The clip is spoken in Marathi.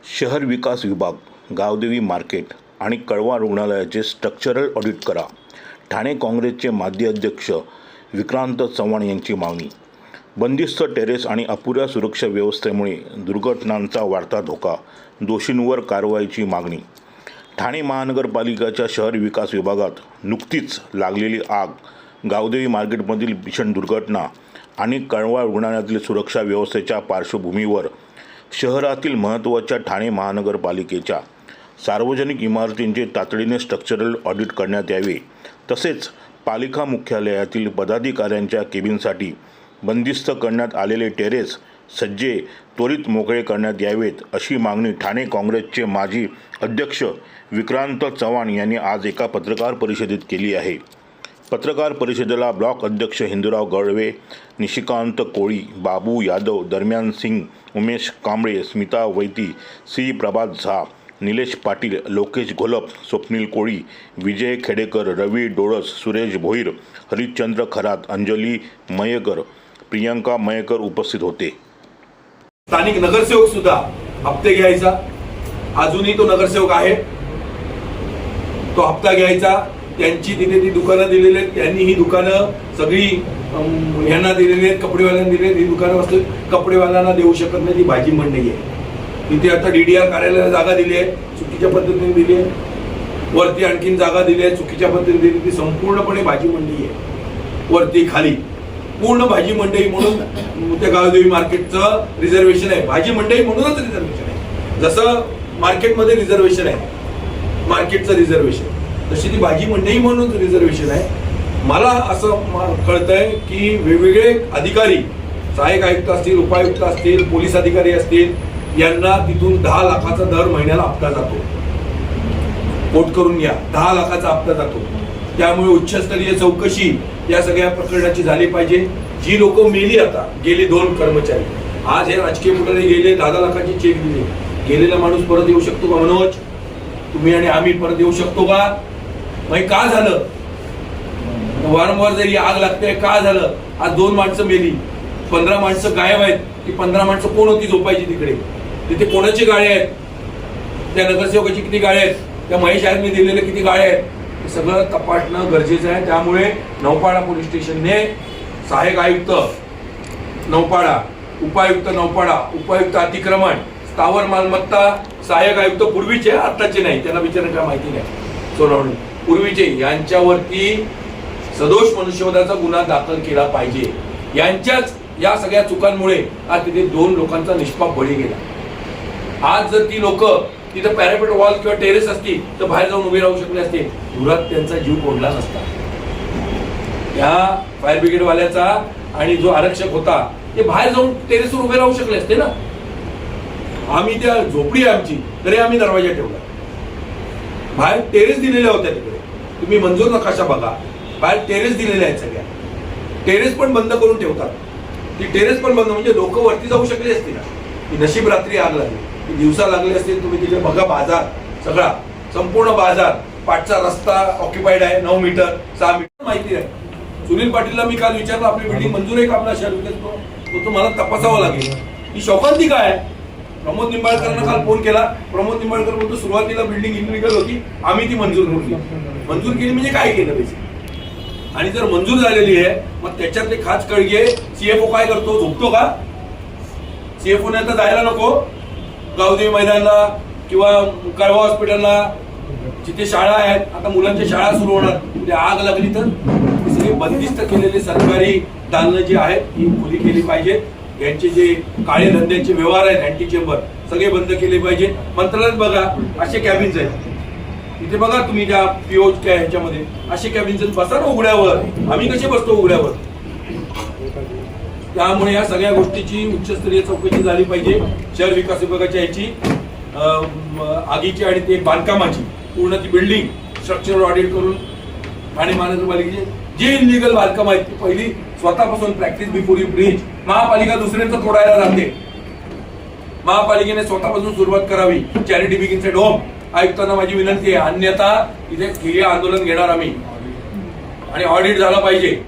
शहर विकास विभाग, गावदेवी मार्केट आणि कळवा रुग्णालयाचे स्ट्रक्चरल ऑडिट करा. ठाणे काँग्रेसचे माजी अध्यक्ष विक्रांत चव्हाण यांची मागणी. बंदिस्त टेरेस आणि अपुऱ्या सुरक्षा व्यवस्थेमुळे दुर्घटनांचा वाढता धोका, दोषींवर कारवाईची मागणी. ठाणे महानगरपालिकेच्या शहर विकास विभागात नुकतीच लागलेली आग, गावदेवी मार्केटमधील भीषण दुर्घटना आणि कळवा रुग्णालयातील सुरक्षा व्यवस्थेच्या पार्श्वभूमीवर शहरातील महत्त्वाच्या ठाणे महानगरपालिकेच्या सार्वजनिक इमारतींचे तातडीने स्ट्रक्चरल ऑडिट करण्यात यावे. तसेच पालिका मुख्यालयातील पदाधिकाऱ्यांच्या केबिनसाठी बंदिस्त करण्यात आलेले टेरेस सज्जे त्वरित मोकळे करण्यात यावेत, अशी मागणी ठाणे काँग्रेसचे माजी अध्यक्ष विक्रांत चव्हाण यांनी आज एका पत्रकार परिषदेत केली आहे. पत्रकार परिषदेला ब्लॉक अध्यक्ष हिंदूराव गवळवे, निशिकांत कोळी, बाबू यादव, दरम्यान सिंग, उमेश कांबळे, स्मिता वैती, सी प्रभात झा, निलेश पाटील, लोकेश घोलप, स्वप्नील कोळी, विजय खेडेकर, रवी डोळस, सुरेश भोईर, हरिश्चंद्र खरात, अंजली मयेकर, प्रियंका मयेकर उपस्थित होते. स्थानिक नगरसेवक सुद्धा हप्ते घ्यायचा, अजूनही तो नगरसेवक आहे, तो हप्ता घ्यायचा. त्यांची तिथे ती दुकानं दिलेली आहेत, त्यांनी ही दुकानं सगळी ह्यांना दिलेली आहेत, कपडेवाल्यांना दिलेली आहेत. ही दुकानं वस्तू कपडेवाल्यांना देऊ शकत नाही, ती भाजी मंडई आहे. तिथे आता DDR कार्यालयाला जागा दिली आहे, चुकीच्या पद्धतीने दिली आहे. वरती आणखीन जागा दिली आहे, चुकीच्या पद्धतीने दिली. ती संपूर्णपणे भाजी मंडई आहे. वरती खाली पूर्ण भाजी मंडई म्हणून त्या गावदेवी मार्केटचं रिझर्वेशन आहे. भाजी मंडई म्हणूनच रिझर्वेशन आहे. जसं मार्केटमध्ये रिझर्वेशन आहे, मार्केटचं रिझर्वेशन, तशी ती भाजी मंडई म्हणून रिझर्वेशन आहे. मला असं कळतंय की वेगवेगळे अधिकारी, सहाय्यक आयुक्त असतील, उपायुक्त असतील, पोलीस अधिकारी असतील, यांना तिथून 10 लाखाचा दर महिन्याला हप्ता जातो. पोट करून घ्या, 10 लाखाचा हप्ता जातो. त्यामुळे उच्चस्तरीय चौकशी या सगळ्या प्रकरणाची झाली पाहिजे. जी लोक मेली, आता गेले 2 कर्मचारी, आज हे राजकीय पुढारी गेले, 10 लाखाचे चेक दिले. गेलेला माणूस परत येऊ शकतो का? मनोज, तुम्ही आणि आम्ही परत येऊ शकतो का? मग का झालं? वारंवार जरी आग लागते, का झालं? आज 2 माणसं मेली, 15 माणसं गायब आहेत. ती 15 माणसं कोण होती झोपायची तिकडे? तिथे कोणाची गाळे आहेत? त्या नगरसेवकाची किती गाळे आहेत? त्या महेश आयरने दिलेले किती गाळे आहेत? हे सगळं तपासणं गरजेचं आहे. त्यामुळे नौपाडा पोलीस स्टेशनने सहाय्यक आयुक्त नौपाडा, उपायुक्त नौपाडा, उपायुक्त अतिक्रमण, स्थावर मालमत्ता, सहाय्यक आयुक्त पूर्वीचे, आताचे नाही, त्यांना विचारणं काय माहिती नाही, सोडवणे पूर्वीचे, यांच्यावरती सदोष मनुष्यवधाचा गुन्हा दाखल केला पाहिजे. यांच्याच या सगळ्या चुकांमुळे आज तिथे 2 लोकांचा निष्पाप बळी गेला. आज जर ती लोक तिथे पॅरापेट वॉल किंवा टेरेस असती तर बाहेर जाऊन उभे राहू शकले असते, धुरात त्यांचा जीव कोंडला नसता. या फायर ब्रिगेड वाल्याचा आणि जो आरक्षक होता ते बाहेर जाऊन टेरेसवर उभे राहू शकले असते ना. आम्ही त्या झोपडी आमची, तरी आम्ही दरवाजा ठेवला. बाहेर टेरेस दिलेल्या होत्या तिकडे, तुम्ही मंजूर नकाशा बघा, बाहेर टेरेस दिलेल्या आहेत. सगळ्या टेरेस पण बंद करून ठेवतात. ती टेरेस पण बंद, म्हणजे लोक वरती जाऊ शकले असते ना. ती नशीब रात्री आग लागली, ती दिवसा लागली असते. तुम्ही तिथे बघा, बाजार सगळा, संपूर्ण बाजार, पाठचा रस्ता ऑक्युपाईड आहे, 9 मीटर 6 मीटर माहिती आहे. सुनील पाटीलला मी काल विचारलं, आपली बिल्डिंग मंजूर आहे का आपला शहर विकास? तो तुम्हाला तपासावं लागेल. ही शोकांती काय आहे? प्रमोद निंबाळकरांना काल फोन केला. प्रमोद निंबाळकर बोलतो सुरुवातीला बिल्डिंग इलिगल होती, आम्ही ती मंजूर केली. मंजूर केली म्हणजे काय केलं बेसिक? आणि जर मंजूर झालेली आहे, मग त्याच्यातले खाच कळगे CFO काय करतो? झोपतो का? CFO ने आता जायला नको गावदेवी मैदानला किंवा कळवा हॉस्पिटलला, जिथे शाळा आहेत. आता मुलांच्या शाळा सुरू होणार, उद्या आग लागली तर सगळे बंदिस्त केलेले सरकारी दालनं जी आहेत ही खुली केली पाहिजे. यांचे जे काळे धंद्याचे व्यवहार आहेत, अँटी चेंबर, सगळे बंद केले पाहिजे. मंत्रालयात बघा, असे कॅबिन्स आहेत. तिथे बघा तुम्ही त्या PO ह्याच्यामध्ये असे कॅबिन्स बसा ना उघड्यावर. आम्ही कसे बसतो उघड्यावर? त्यामुळे या सगळ्या गोष्टीची उच्चस्तरीय चौकशी झाली पाहिजे. शहर विकास विभागाच्या याची आगीची आणि ते बांधकामाची पूर्ण ती बिल्डिंग स्ट्रक्चरल ऑडिट करून ठाणे महानगरपालिकेचे जे इलिगल बांधकाम आहेत ती पहिली स्वतःपासून प्रॅक्टिस बिफोर यू प्रीच. महापालिका दुसऱ्यांचं तोडायला जाते, महापालिकेने स्वतःपासून सुरुवात करावी. Charity begins at home. आयुक्तांना माझी विनंती आहे, अन्यथा इथे ठिय्या आंदोलन घेणार आम्ही आणि ऑडिट झालं पाहिजे.